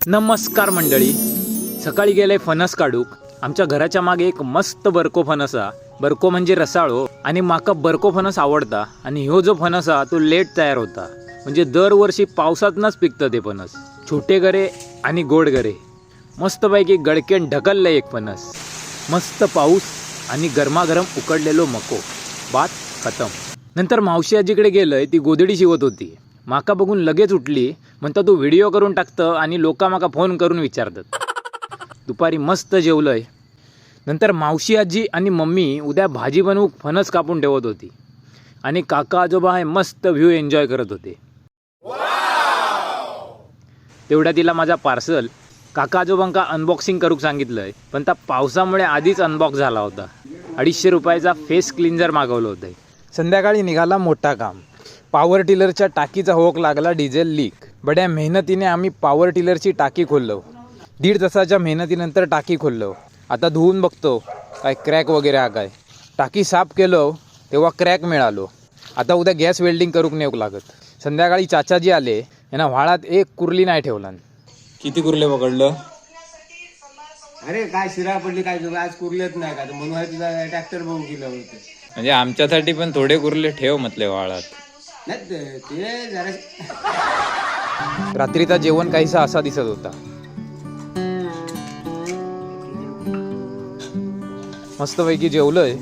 नमस्कार मंडळी. सकाळी गेले फणस काढूक. आमच्या घराच्या मागे एक मस्त बरको फणस हा. बरको म्हणजे रसाळो. आणि माका बरको फणस आवडता. आणि ह्यो जो फणस हा तो लेट तयार होता. म्हणजे दरवर्षी पावसातनच पिकतं ते फणस. छोटे गरे आणि गोड गरे. मस्तपैकी गडकेन ढकललं एक फणस. मस्त पाऊस आणि गरमागरम उकडलेलो मको. बात खतम. नंतर मावशी आजीकडे गेलंय. ती गोधडी शिवत होती. माका बघून लगेच उठली. म्हणता तू व्हिडिओ करून टाकतं आणि लोक माका फोन करून विचारतात. दुपारी मस्त जेवलंय. नंतर मावशी आजी आणि मम्मी उद्या भाजी बनवूक फणस कापून ठेवत होती. आणि काका आजोबा हे मस्त व्ह्यू एन्जॉय करत होते. तेवढ्या तिला माझा पार्सल काका आजोबांका अनबॉक्सिंग करूक सांगितलंय. पण त्या पावसामुळे आधीच अनबॉक्स झाला होता. 250 रुपयाचा फेस क्लिन्झर मागवलं होतं. संध्याकाळी निघाला मोठा काम. पॉवर टिलरच्या टाकीचा होक लागला डिझेल लीक. बड्या मेहनतीने आम्ही पॉवर टिलरची टाकी खोललो. 1.5 तासाच्या मेहनतीनंतर टाकी खोललो. आता धुवून बघतो काय क्रॅक वगैरे हा काय. टाकी साफ केलो तेव्हा क्रॅक मिळालो. आता उद्या गॅस वेल्डिंग करूक नेऊक लागत. संध्याकाळी चाचाजी आले. यांना व्हाळात एक कुर्ली नाही ठेवला. किती कुर्ले पकडलं? अरे काय शिरा पडली काय तुला आज कुरलेच नाही का म्हणून तुझा ट्रॅक्टर बघून गेलं होतं. म्हणजे आमच्यासाठी पण थोडे कुर्ले ठेव म्हटले व्हाळात. नाही ते जरा रात्रीचा जेवण काहीसा असा दिसत होता. मस्तपैकी जेवलोय.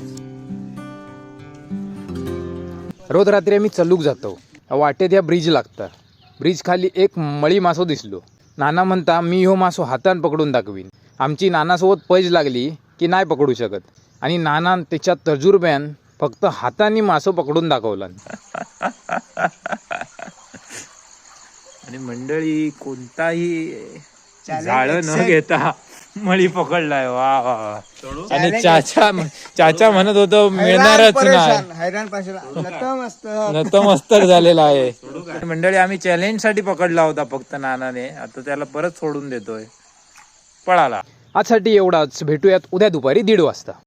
रोज रात्री आम्ही चलूक जातो. वाटेत या ब्रिज लागतात. ब्रिज खाली एक मळी मासो दिसलो. नाना म्हणता मी ह्यो मासो हातान पकडून दाखवीन. आमची नानासोबत पैज लागली की नाही पकडू शकत. आणि नाना त्याच्या तजुर्ब्यान फक्त हाताने मासो पकडून दाखवला. आणि मंडळी कोणताही जाळं न घेता मळी पकडलाय. वा वा. आणि चाचा म्हणत होतो मिळणारच नाही. नतमस्तक झालेला आहे. मंडळी आम्ही चॅलेंज साठी पकडला होता फक्त नानाने. आता त्याला परत सोडून देतोय. पळाला. आजसाठी एवढाच. भेटूयात उद्या दुपारी 1:30 वाजता.